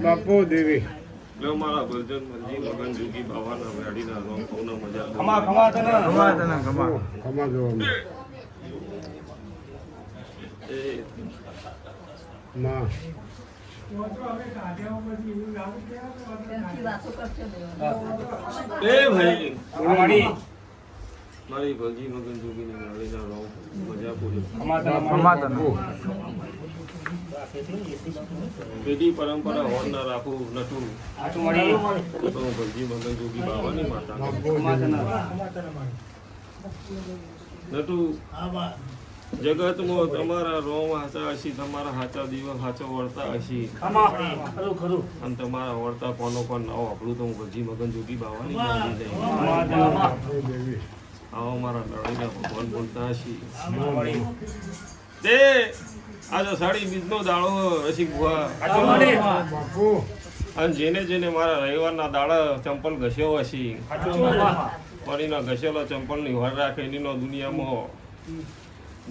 બાપુ દેવી મારા ભજન મંજી મગન જોગી બાવાના વેડીના રોમ પૌના મજા ખમા જો માં ભાઈ મારી ભજી મગન જોગી ને વેડીના રોમ મજા પૂરી પેઢી પરંપરા હોર ના રાખું નટું તો ભજી મગન જોગી બાવાની માતા નટુ જગતમાં તમારા રોમ હાચા હશી, તમારા હાચા દિવસ હાચો વળતા હશી અને તમારા વળતા કોનો પણ ના વાપરું તો હું ભજી મગન જોગી બાવાની આવો મારા લડાઈના ભગવાન બોલતા હશી તે આજે સાડી બીજનો દાડો રસિક ભુવા અને જેને જેને મારા રવિવારના દાડા ચંપલ ઘસ્યો હશે પરીના ઘસેલો ચંપલની વર રાખે એની દુનિયામાં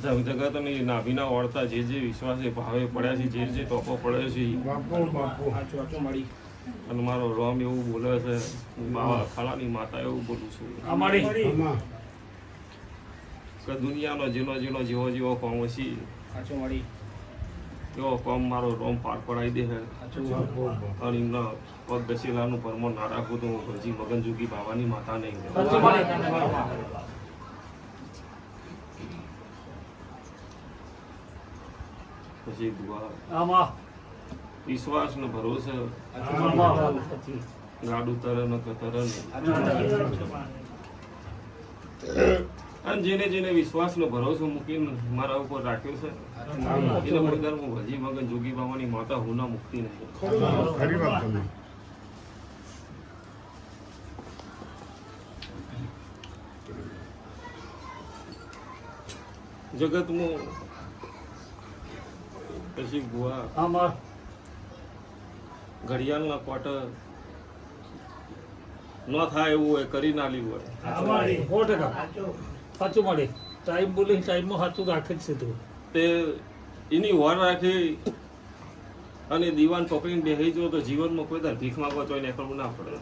જગતની નાભીના વળતા જે જે વિશ્વાસે ભાવે પડ્યા છે, જે જે ટોપો પડ્યો છે અને મારો રોમ એવું બોલે છે, બાવા ખાલાની માતા એવું બોલું છું કે દુનિયાનો જેનો જેનો જેવો જેવો કોમ હશે એવો કોમ મારો રોમ પાર પડાવી દે અને એમના પગ ઘસેલાનું પરમો ના રાખું તો હું ભજી મગન જોગી બાવાની માતા નહીં. પછી દુઆ વિશ્વાસ ને ભરોસે ગાડું તરે ન કતરે અને જેને જેને વિશ્વાસ નો ભરોસો મૂકીને મારા ઉપર રાખ્યો છે એને બધાર હું ભજી મગન જોગી બાવાની માતા હું ના મુક્તિ નહીં. જગતમાં પછી ગુવા ઘડિયાળના કોટ ન થાય એવું હોય કરી ના લીધું હોય સાચું મળે ટાઈમ બોલી ટાઈમમાં સાચું રાખે જ છે તું તે એની વાર રાખી અને દીવાન પકડીને બેસી જો તો જીવનમાં કોઈ દર ભીખ માંગવા તો એને કરવું ના પડે.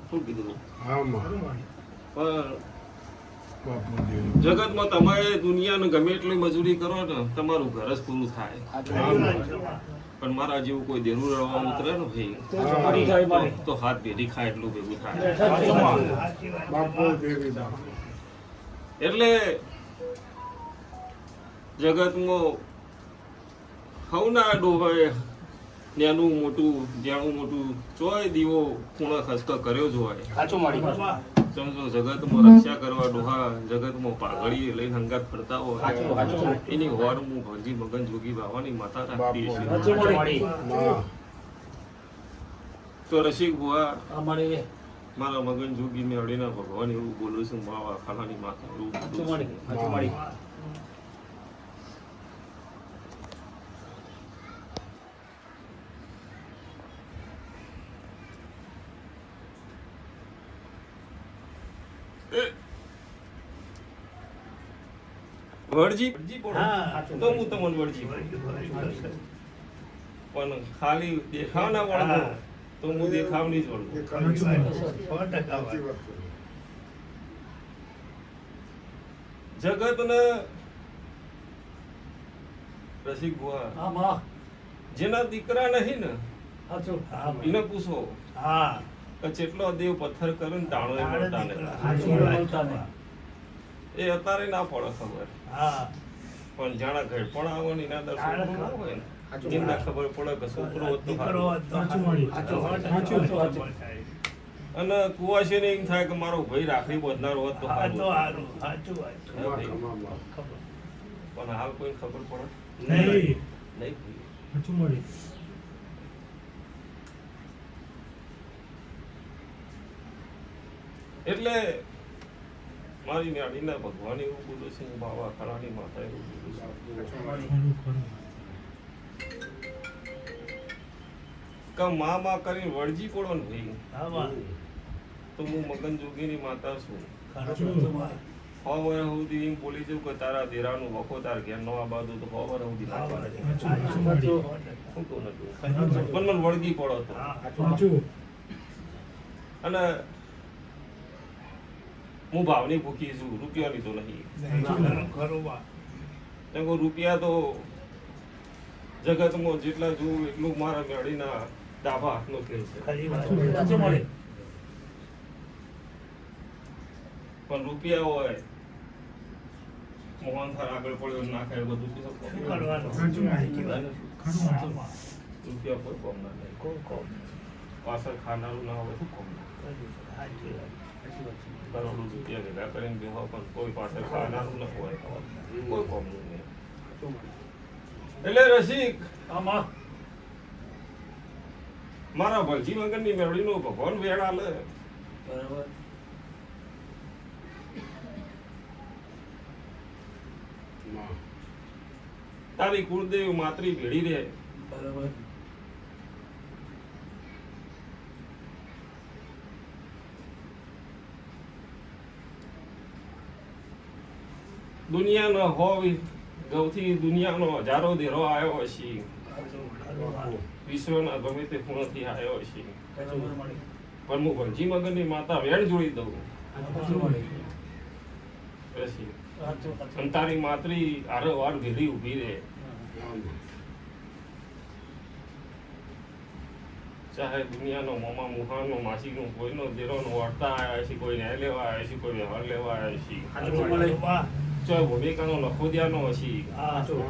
શું કીધું? પણ જગતમાં તમારે દુનિયાને ગમે એટલી મજૂરી કરો ને તમારું ઘર જ પૂરું થાય, પણ મારા જેવું કોઈ દેરું રવા ઉતરે ને ભાઈ તો હાથ ભેરી ખાય એટલું ભેગું થાય. એટલે જગતમાં હવના ડોહાએ નાનું મોટું જ્યાંનું મોટું ચોય દીવો ખૂણા ખસકા કર્યો જ હોય. સમજો જગતમાં રક્ષા કરવા ડોહા જગતમાં પાઘડી લઈને હંગાત ફરતા હોય એની હોર હું ભજી મગન જોગી બાવાની માતા રાખતી છે. તો રસિક બુઆ અમારે મારા મગન જોગી મેં અડીના ભગવાન એવું બોલું છું માવા ખાલાની માતા એવું સાચું બોલું મળી છું. સાચું મળી વળજી પડો તો હું તમને વળજી પડું. પણ ખાલી દેખાવ ના વળગો તો હું દેખાવ નહીં જ વળગું. જગત ને રસિક બુઆ આમાં જેના દીકરા નહીં ને સાચું એને પૂછો કે જેટલો દેવ પથ્થર કરે ને તાણો એ મળતા નહીં. સાચું બોલતા નહીં એ અત્યારે ના પડે ખબર પણ જાણા ઘડપણ આવે ને એના દર્શન ના હોય ને એના ખબર પડે કે છોકરો હોત તો સારું. અને કુવાશી ને એમ થાય કે મારો ભાઈ રાખડી બોધનારો હોત તો સારું. પણ હાલ કોઈ ખબર પડે નહીં. એટલે મારી નાડીના ભગવાન એવું બોલું છે બાવા ખરાની માતા એવું બોલું છે કે માં કરીને વળજી પડો ને ભાઈ તો હું મગન જોગીની માતા છું. 6 વર્ષ સુધી એમ બોલી જઉં કે તારા દેરાનું વખો તાર ઘેર નો આબાદ તો 6 વર્ષ સુધી ના પાડે. હું તો નતું પણ મને વળગી પડો તો. અને હું ભાવની ભૂખી છું, રૂપિયાની તો નહીં. કેમ કે રૂપિયા તો જગતમાં જેટલા જોઉં એટલું મારા મેળીના ડાબા હાથનો ખેલ છે. સાચું મળી પણ રૂપિયા હોય મોહન થાર આગળ પડ્યો ના ખાય બધું શું રૂપિયા કોઈ કોમ ના લે. પાછળ ખાનારું ના હોય શું કોમ ના. કરોડો રૂપિયા ભેગા કરીને બેહો પણ કોઈ પાછળ ખાનારું ના હોય કોઈ કોમ નહીં. એટલે રસિક આમાં મારા ભલજી વગરની મેળવીનો ભગવાન વેળ આલે. બરાબર તારી કુળદેવ માતરી ભેડી રહે. બરાબર દુનિયાનો હોવી ગૌથી દુનિયાનો હજારો દેરો આવ્યો હશે. વિશ્વના ગમે તે ખૂણેથી આવ્યો હશે. બરાબર મળી પણ હું ભલજી મગરની માતા વેણ જોડી દઉં. સાચું મળી પછી સાચું અને તારી માતરી આરોવાર ભેડી ઊભી રહે. ચાહે દુનિયાનો મોમા મુહાનો માસીનો કોઈનો દેરોનો વર્તા આવ્યા છે, કોઈ ન્યાય લેવા આવ્યા છે, કોઈ વ્યવહાર લેવા આવ્યા છે. સાચું મળી ચોય ભૂમિકાનો લખોદિયાનો હશે. સાચું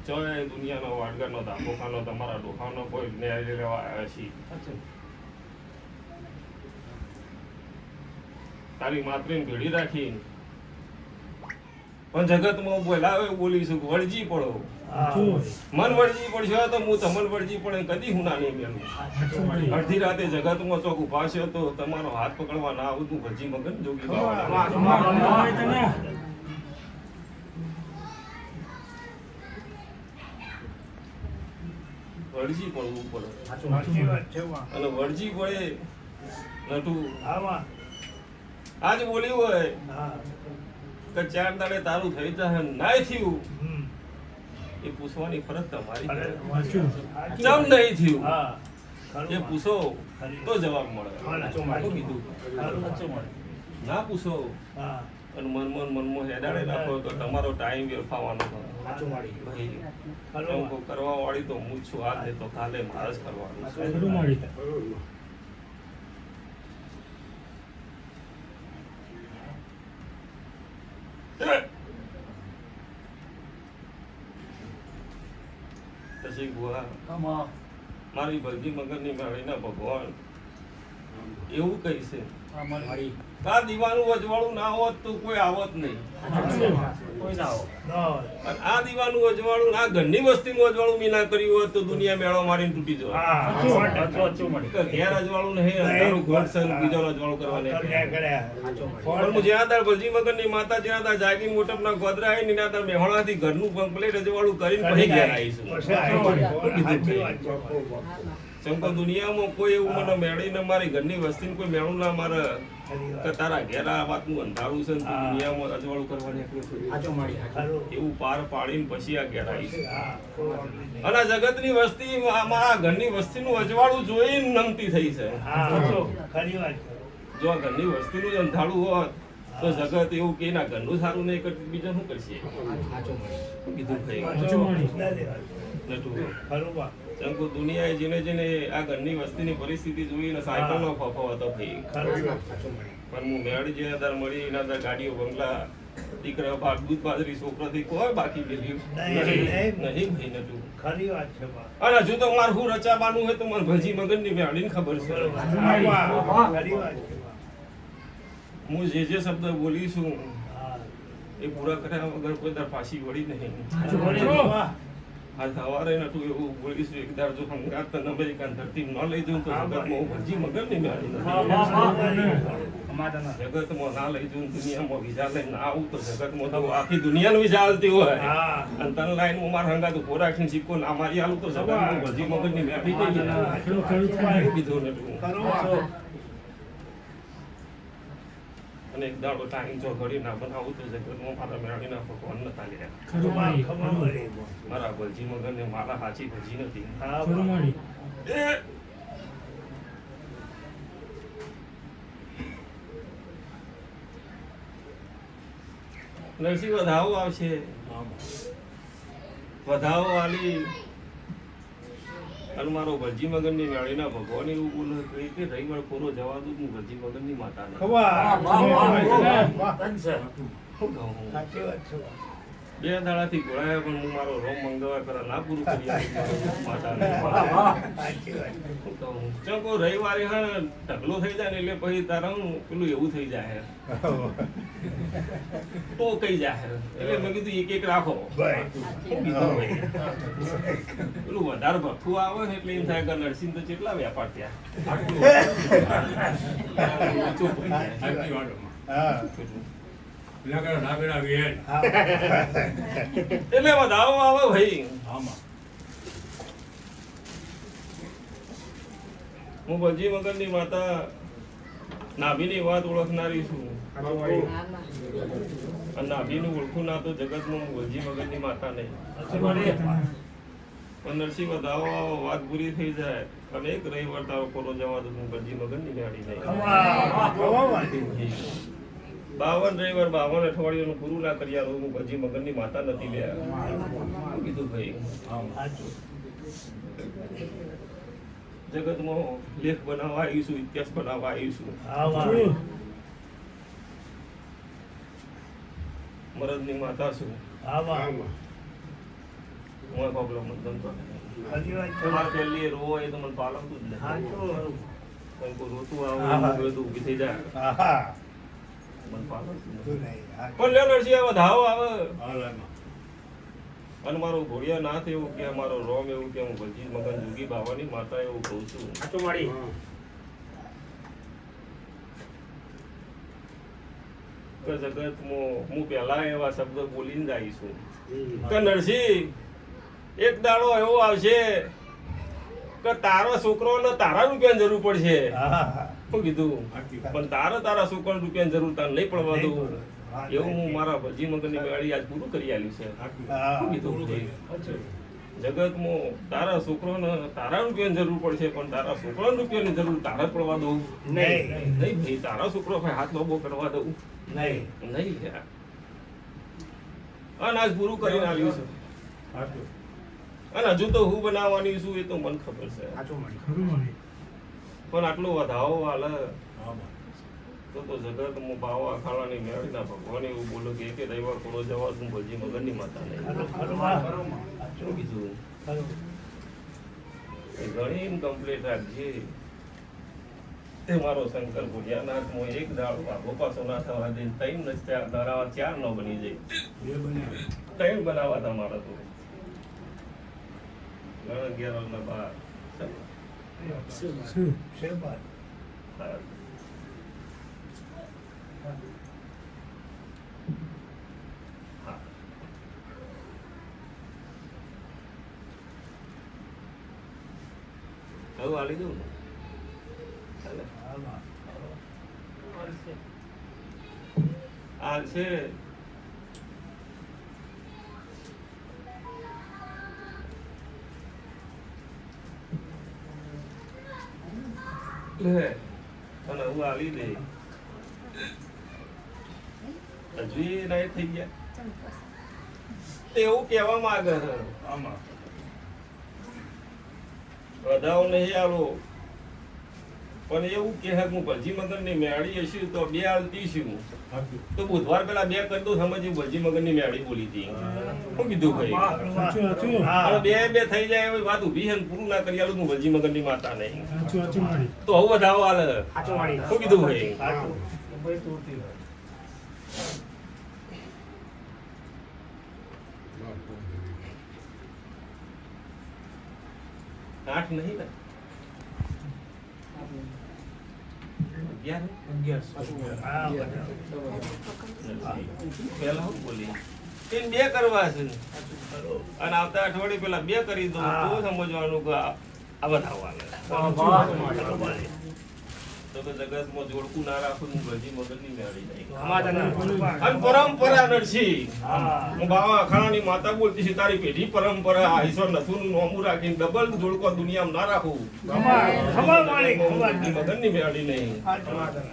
ચોય દુનિયાનો વાડગાનો ધાબોખાનો તમારા ડોખાનો કોઈ ન્યાય લેવા આવ્યા છે. સાચું તારી માતરીને ભેડી રાખી પણ જગતમાં બોલાવે બોલીશું વળજી પડો. મન વળજી પડશે તો હું તમને વળજી પડે કદી હું ના નહીં મેળવું. અડધી રાતે જગતમાં ચોક ઉભા છે તો તમારો હાથ પકડવા ના આવું તું ભજી મગન જોગી બાવા. વળજી પડવું પડે. અને વળજી પડે નટુ આજ બોલ્યું હોય કે 4 દાડે તારું થઈ જાય નાય થયું એ પૂછવાની ફરજ તમારી. ચમ નહીં થયું એ પૂછો તો જવાબ મળે. શું કીધું? ના પૂછો અને મનમાં હેડાડે નાખો તો તમારો ટાઈમ વેરફાવાનો ભાઈ. કરવા વાળી તો હું છું આજ ને તો કાલે મારે જ કરવાનું. પછી ગુહા આમાં મારી ભલજી મગરની મેળીના ભગવાન એવું કહી છે આમાં મળી આ દીવાનું અજવાળું ના હોત તો કોઈ આવત નહીં. સાચું કોઈ ના આવો. અને આ દીવાનું અજવાળું આ ઘરની વસ્તીનું અજવાળું મી ના કર્યું હોત તો દુનિયા મેળો મારીને તૂટી જાય. સાચું મળે. ઘેર અજવાળું નહીં, અંધારું ઘર છે ને બીજાનું અજવાળું કરવાને. પણ હું જ્યાં તાર ભજી મગનની માતા જ્યાં તાર જાગી મોટપના ગોદરા આવી ને તાર મેહોણાથી ઘરનું કમ્પ્લીટ અજવાળું કરીને પછી ઘેર આવીશું. ચમકો દુનિયામાં કોઈ એવું મને મેળવીને મારી ઘરની વસ્તીને કોઈ મેળવું ના મારે કે તારા ઘેર આ વાતનું અંધારું છે ને તું દુનિયામાં અજવાળું કરવાની એવું પાર પાડીને પછી આ ઘેર આવીશું. અને આ જગતની વસ્તી મારા ઘરની વસ્તીનું અજવાળું જોઈને નમતી થઈ છે. જો આ ઘરની વસ્તીનું જ અંધારું હોત તો જગત એવું કે ના ઘરનું સારું નહીં કરતું બીજા શું કરશે કીધું થઈ ચંકુ દુનિયાએ જેને જેને આ ઘરની વસ્તીની પરિસ્થિતિ જોઈને સાયકલનો ફફો હતો ભાઈ. પણ હું મેળી જે દર મળી એના દર ગાડીઓ બંગલા દીકરા બાપ દૂધ બાજરી છોકરાથી કોઈ બાકી ગયેલું નહીં ભાઈ નતું. અને હજુ તો મારે હું રચાવાનું હોય તો મારે ભજી મગનની મેળીને ખબર છે. હું જે જે શબ્દ બોલીશું એ પૂરા કર્યા વગર કોઈ દર પાછી વળી નહીં. આ સવારે નતું એવું બોલીશું એકદાર જો હંગાત અમેરિકન ધરતી ન લઈ જઉં તો જગતમાં હું ભજી મગનની મેળી જગતમાં ના લઈ જઉં દુનિયામાં વિઝા લઈને ના આવું તો જગતમાં તો આખી દુનિયાનું વિઝા હાલતી હોય અને તન લાઈનમાં મારા હંગાત ઉભો રાખીને સિક્કો ના મારી આલું તો જગતમાં ભજી મગનની મેળી કીધું નતું. અને એક દાડો ટાઈમ જો ઘડી ના બનાવું તો જગતમાં મારા મેળવીના ભગવાન નતા ગયા. મારા ભજી મગનને મારા હાચી ભજી નથી. નરસિંહ વધાવો આવશે, વધાવો વાલી અને મારો ભજી મગનની મેળીના ભગવાન એવું બોલે કે રવિવાર પૂરો જવા દઉં હું ભજી મગનની માતા બે દાડાથી ગોળાયા પણ હું મારો રોમ મંગળવાર કરા ના પૂરું કરી ચકો રવિવારે હા ઢગલો થઈ જાય ને એટલે પછી તારા પેલું એવું થઈ જાય તો કઈ જાય એટલે મેં કીધું એક એક રાખો. પેલું વધારે ભઠ્ઠું આવે ને એટલે એમ થાય કે નરસિંહ તો કેટલા વેપાર એટલે વધાવો આવે ભાઈ. હું ભજી મગનની માતા નાભીની વાત ઓળખનારી છું. નાભીનું ઓળખું ના તો જગતમાં હું ભજી મગનની માતા નહીં. પણ નરસિંહ વધાવો આવો વાત પૂરી થઈ જાય અને એક રવિવાર તારો કોરો જવા દઉં હું ભજી મગનની ગાડી નહીં. 52 રવિવાર 52 અઠવાડિયાનું પૂરું ના કર્યા હું ભજી મગનની માતા નથી લે કીધું ભાઈ. જગતમાં લેખ બનાવવા આવીશું, ઇતિહાસ બનાવવા આવીશું. મરદની માતા છું. હું પ્રોબ્લેમ નથી તમારે પહેલી રોવો એ તો મને પાલવતું જ નહીં. કોઈ રોતું આવે તો ઊભી થઈ જાય મને પાલવતું નથી. પણ લે નરસિંહ વધાવો આવે અને મારો ઘોડિયા નાથ એવું કે મારો રોમ એવું કે હું ભજી મગન જોગી બાવાની માતા એવું કહું છું. જગતમાં હું પહેલા એવા શબ્દ બોલીને જ આવીશું કે નરસિંહ એક દાડો એવો આવશે કે તારો છોકરો તારા રૂપિયાની જરૂર પડશે. શું કીધું? પણ તારા છોકરા રૂપિયાની જરૂર તારે નહીં પડવા દઉં એવું હું મારા ભજી મગનની ગાડી આજ પૂરું કરી આલ્યું છે. શું કીધું? જગતમાં તારા છોકરાને તારા રૂપિયાની જરૂર પડશે પણ તારા છોકરાના રૂપિયાની જરૂર તારે પડવા દઉં નહીં ભાઈ. તારા છોકરો હાથ લોબો કરવા દઉં નહીં. અને આજ પૂરું કરીને આવ્યું છે અને હજુ તો હું બનાવવાની છું એ તો મને ખબર છે. પણ આટલો વધાવો હાલે તો જગત ભાવ અખાડાની મેળવીના ભગવાન એવું બોલો કે રવિવાર કોરો જવા હું ભજી મગનની માતા નહીં. શું કીધું? ઘણી કમ્પ્લેટ રાખજે તે મારો શંકર ભુજિયાનાથ મો એક દાળ બાબો પાછો ના થવા દે ત્રણ નસ્તા ધરાવા ચાર ન બની જાય ત્રણ બનાવવા તમારા તો ગણ 11 ના 12 હવે આલી દઉં ને આ છે લે અને હું આલી દે હજુ નહીં થઈ ગયા એવું કહેવા માંગે છે આમાં વધાવ નહીં આલો પણ એવું કે હું ભજી મગર ની મેળી હશે તો 2 આલતી છું તો બુધવાર પેલા 2 કરી દઉં સમજી ભજી મગર ની મેળી બોલી હતી શું કીધું ભાઈ 2 થઈ જાય એવી વાત ઉભી છે પૂરું ના કરી આલું હું ભજી મગર ની માતા નહીં તો હવે વધાવો આલે શું કીધું ભાઈ 8 નહીં ને 11 પેલા હું બોલી તીન 2 કરવા છે અને આવતા અઠવાડિયે પેલા 2 કરી દો તો સમજવાનું કે આ બતાવવાનું તો જગતમાં જોડકું ના રાખું હું ભજી મગરની મેળી નહીં અને પરંપરા નરસી હું બાવા અખાણાની માતા બોલતી છે તારી પેઢી પરંપરા ઈશ્વર નથું નોમું રાખીને ડબલ જોડકો દુનિયામાં ના રાખું મગરની મેળી નહીં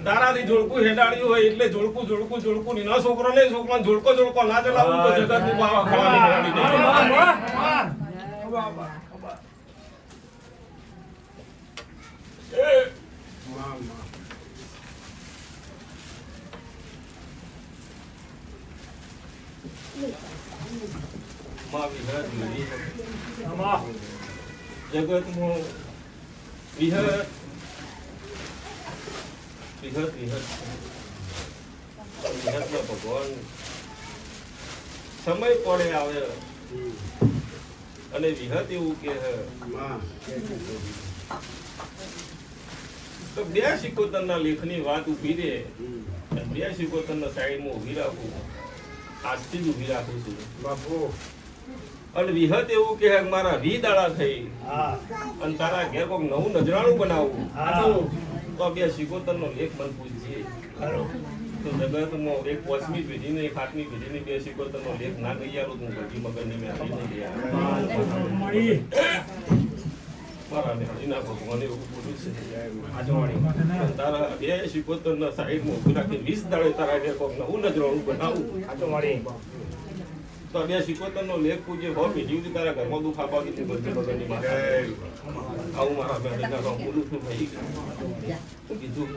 તારાથી જોડકું હેડાડ્યું હોય એટલે જોડકું ની ના છોકરો નહીં છોકરો જોડકો ના ચલાવું તો જગતનું બાવા અખાણાની મેળી નહીં જગતમાં વિહત ભગવાન સમય પડે આવે અને વિહત એવું કે તો 2 ના લેખની વાત ઉભી રહે 2 ના સાઈડમાં ઉભી રાખું આજથી જ ઉભી રાખું છું બાપુ અને વિહત એવું કે મારા 20 દાડા થઈ અને તારા ઘેર કોઈક નવું નજરાણું બનાવવું તો 2 નો લેખ મન પૂછીએ તો જગતમાં એક 5મી પેઢીને એક 8મી પેઢીને 2 નો લેખ ના ગઈ આલો તું ભજી મગરની મેં આવી નહીં મારા હજીના ભગવાન એવું બોલ્યું છે તારા 2 ના સાઈડમાં ઉભી રાખી 20 દાડે તારા ઘેર કોઈક નવું નજરાણું બનાવવું તો 2 નો લેખ પૂજે હો પેઢી તારા ઘરમાં દુઃખ આપવા કે ભજી મગરની માતા આવું મારા બેઠીના કામ બોલું છું ભાઈ શું કીધું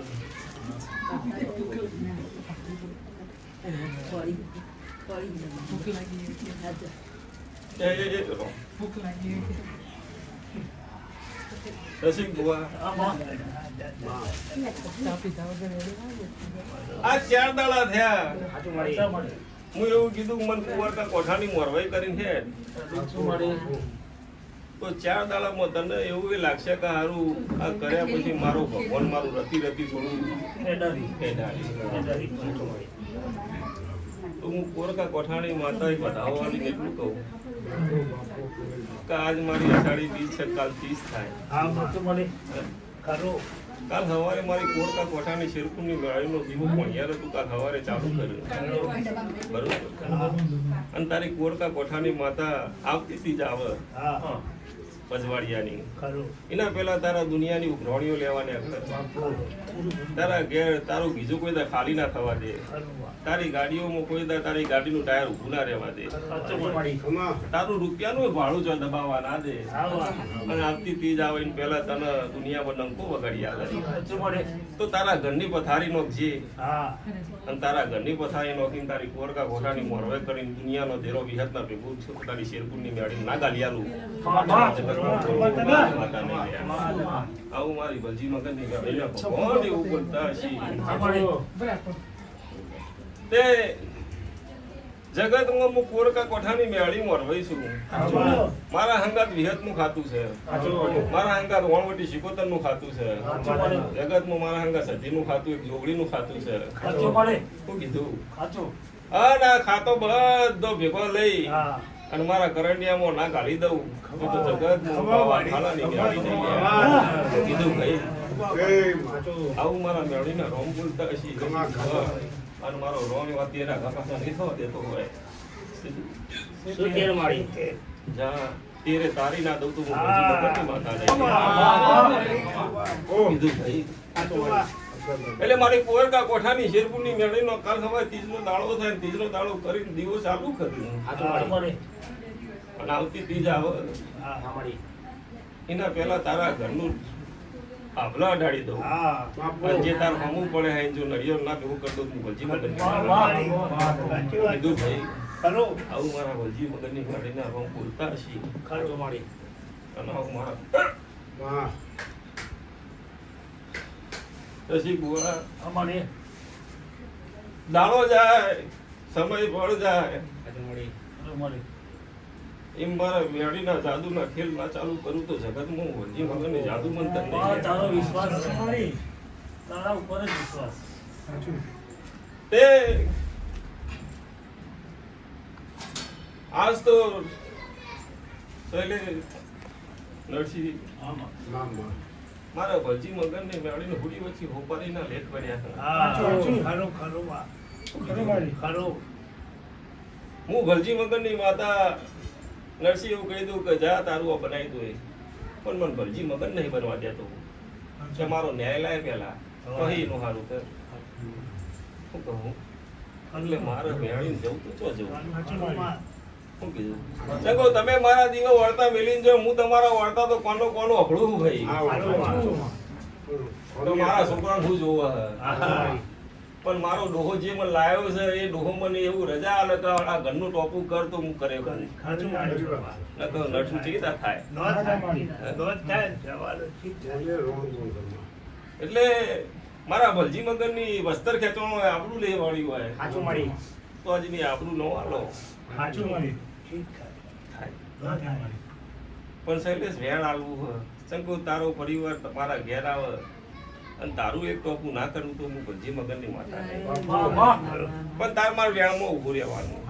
રસિક બુઆ આ 4 દાડા થયા હું એવું કીધું મન કુંવર કા કોઠાની મોરવાઈ કરીને છે તો 4 દાડામાં તને એવું લાગશે કે હારું આ કર્યા પછી મારો ભગવાન મારું રતી થોડું તો હું કોરકા કોઠાણી માતા બધાવવાની એટલું કહું કે આજ મારી અષાઢી 20 છે કાલ 30 થાય કાલ સવારે મારી કોરકા કોઠાની શેરપુરની મેળીનો દીવો ભણ્યા હતું કાલ સવારે ચાલુ કર્યું બરોબર અને તારી કોરકા કોઠાની માતા આવતી જ આવે પજવાડિયાની એના પહેલા તારા દુનિયાની ઉઘરાણીઓ લેવાને તારા ઘેર તારું બીજું કોઈ ખાલી ના થવા દે તારી ગાડીઓમાં કોઈ તારી ગાડીનું ટાયર ઊભું ના રહેવા દે તારું રૂપિયાનું ભાડું જો દબાવવા ના દે અને આવતી તીજ આવે ને પહેલા તને દુનિયામાં ડંકો વગાડી આવે તો તારા ઘરની પથારી નોખજે અને તારા ઘરની પથારી નોખીને તારી કોરકા કોઠાની મોરવે કરીને દુનિયાનો ધેરો વિહતના ભેગું છું તારી શેરપુરની મેળી ના ગાલિયાલું માતાને ગયા. આવું મારી ભલજી મગનની ગાડીના ભગવાન એવું બોલતા હશે. તે જગતમાં હું કોરકા કોઠાની મેળી મોરવાઈ છું. મારા હંગાત વિહતનું ખાતું છે, મારા હંગાત વણવટી શિકોતરનું ખાતું છે, જગતમાં મારા હંગાત સધીનું ખાતું, એક જોગડીનું ખાતું છે. શું કીધું? અને આ ખાતો બધો ભેગો લઈ અને મારા કરંડિયામાં ના ગાળી દઉં તો જગતમાં ખાલાની મેળી થઈ ગયા. કીધું ભાઈ આવું મારા મેળીના રોમ બોલતા હશે. અને મારો રોમ એવા તેરા ઘાસા નહીં થવા દેતો હોય. જા તેરે તારી ના દઉં તો હું ભલજી મગનની માતા નહીં. કીધું ભાઈ એટલે મારી કોરકા કોઠાની શેરપુરની મેળીનો કાલ સવારે ત્રીજનો દાડો થાય ને ત્રીજનો દાડો કરીને દીવો ચાલુ કર્યું. અને આવતી ત્રીજ આવે એના પહેલા તારા ઘરનું આભલા અડાડી દઉં. અને જે તાર હમું પડે હે જો નડિયો ના ભેગું કરતો હું ભલજી મગન કીધું ભાઈ આવું મારા ભલજી મગનની ગાડીના રોમ બોલતા હશે. અને આવું મારા પછી બુઆ દાડો જાય, સમય પડ જાય, એમ મારા મેળીના જાદુના ખેલ ના ચાલુ કરું તો જગતમાં હું ભલજી મગનની જાદુ મંતર નહીં. તારો વિશ્વાસ છે, તારા ઉપર જ વિશ્વાસ. તે આજ તો પહેલે નરસિંહ મારા ભલજી મગનની મેળીને હુડી વચ્ચે હોપારીના લેખ પડ્યા. હું ભલજી મગનની માતા નરસિંહ એવું કહી દઉં કે જા તારું આ બનાવી દો. પણ મને ભલજી મગન નહીં બનવા દેતો કે મારો ન્યાય લાય પેલા કહી નું સારું કર. શું કહું? એટલે મારે મેળીને જવું તો ચો જવું. શું કીધું? ચંગો તમે મારા દીવો વળતા મેલીને જો હું તમારા વળતા તો કોનો અભળું ભાઈ. તો મારા છોકરાને હું જોવા. પણ મારો ડોહો જે મને લાવ્યો છે એ ડોહો મને એવું રજા આલે કે આ ઘરનું ટોપું કર તો હું કરે કરું. નઠું ચીતા થાય. એટલે મારા ભલજી મગનની વસ્તર ખેંચવાનું હોય, આબરૂ લેવાળી હોય તો હજી મેં આબરૂ ન આલો. પણ શૈલેષ વેણ આલવું હોય. ચંકુ તારો પરિવાર તમારા ઘેર આવે અને તારું એક ટોપું ના કરવું તો હું ભલજી મગનની માતા નહીં. પણ તાર મારે વેણમાં ઉભું રહેવાનું.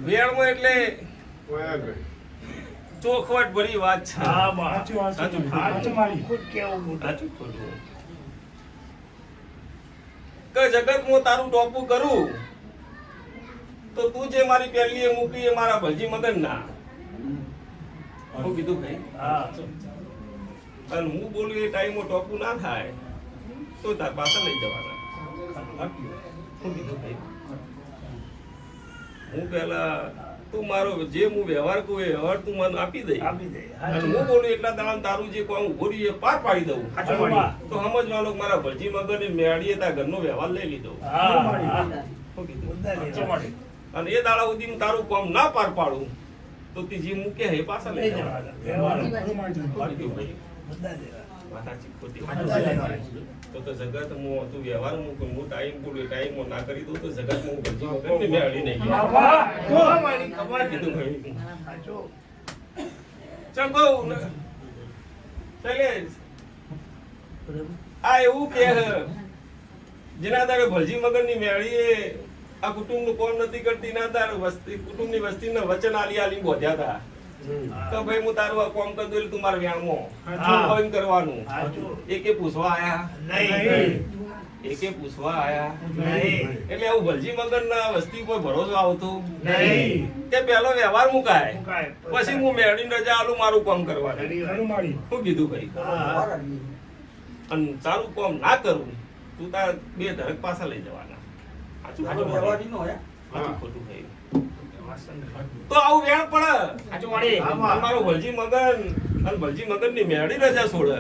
વેણમાં એટલે ચોખવટ ભરી વાત છે. સાચું ખોટું કે જગતમાં તારું ટોપું કરું તો તું જે મારી પહેલી એ મૂકી એ મારા ભલજી મગન ના. શું કીધું ભાઈ? અને હું બોલું એ ટાઈમો ટોપું ના થાય તો તાર પાછા લઈ જવાના. શું કીધું ભાઈ? હું પેલા તું મારો જે હું વ્યવહાર કહું એ વ્યવહાર તું મને આપી દે. અને હું બોલું એટલા દાડા તારું જે કોઈ ઉભો રહ્યું એ પાર પાડી દઉં તો સમજવાનું મારા ભલજી મગન મેળીએ તાર ઘરનો વ્યવહાર લઈ લીધો. શું કીધું? અને એ દાડા સુધી હું તારું કામ ના પાર પાડું તો ત્રીજી મૂકે એ પાછા લઈ જવાના. તો જગત હું તું વ્યવહાર મૂકું હું ટાઈમ બોલું ટાઈમ ના કરી દઉં તો જગત હું ભલજી મગનની મેળી નહીં કીધું ભાઈ. ચંગો શૈલેષ આ એવું કે જેના તારે ભલજી મગનની મેળી આ કુટુંબનું કોમ નથી કરતી ના તાર વસ્તી કુટુંબની વસ્તીને વચન આલી બોધ્યા હતા કે ભાઈ હું તારું આ કોમ કરી દઉં તું મારા વ્યાણમાં કરવાનું. એકે પૂછવા આયા નહીં. એકે પૂછવા આયા નહીં. એટલે એવું ભલજી મગન ના વસ્તી કોઈ ભરોસો આવતો નહીં કે પેલો વ્યવહાર મુકાય પછી હું મેળી રજા આલું મારું કામ કરવાનું. શું કીધું ભાઈ? અને તારું કામ ના કરું તું તાર બે ધરક પાછા લઈ જવાના. તો આવું વેણ પડે. મારો ભલજી મગન અને ભલજી મગન ની મેળી રજા છોડે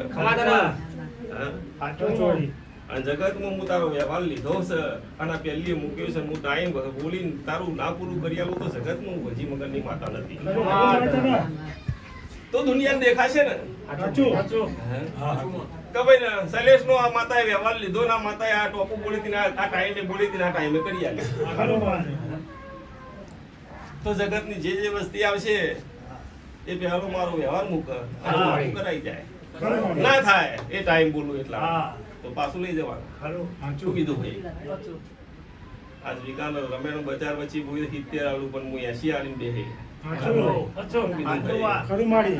અને જગતમાં હું તારો વ્યવહાર લીધો છે અને પહેલી મૂક્યો છે હું ટાઈમ બોલીને તારું ના પૂરું કરી આલું તો જગતમાં હું હજી મગરની માતા નથી તો દુનિયાને દેખાશે ને કે ભાઈ ને શૈલેષ નો આ માતાએ વ્યવહાર લીધો ને આ માતાએ આ ટોપો બોલી હતી ને આ ટાઈમે બોલી હતી ને આ ટાઈમે કરી આલી તો જગતની જે વસ્તી આવશે એ પહેલો મારો વ્યવહાર મૂક કરાઈ જાય ના થાય એ ટાઈમ બોલું એટલા તો પાછું લઈ જવાનું શું કીધું ભાઈ આજ વિકાનો રમેણ બજાર પછી 70 આલું પણ હું 80 આલીને બેહી અચ્છા કીધું ભાઈ?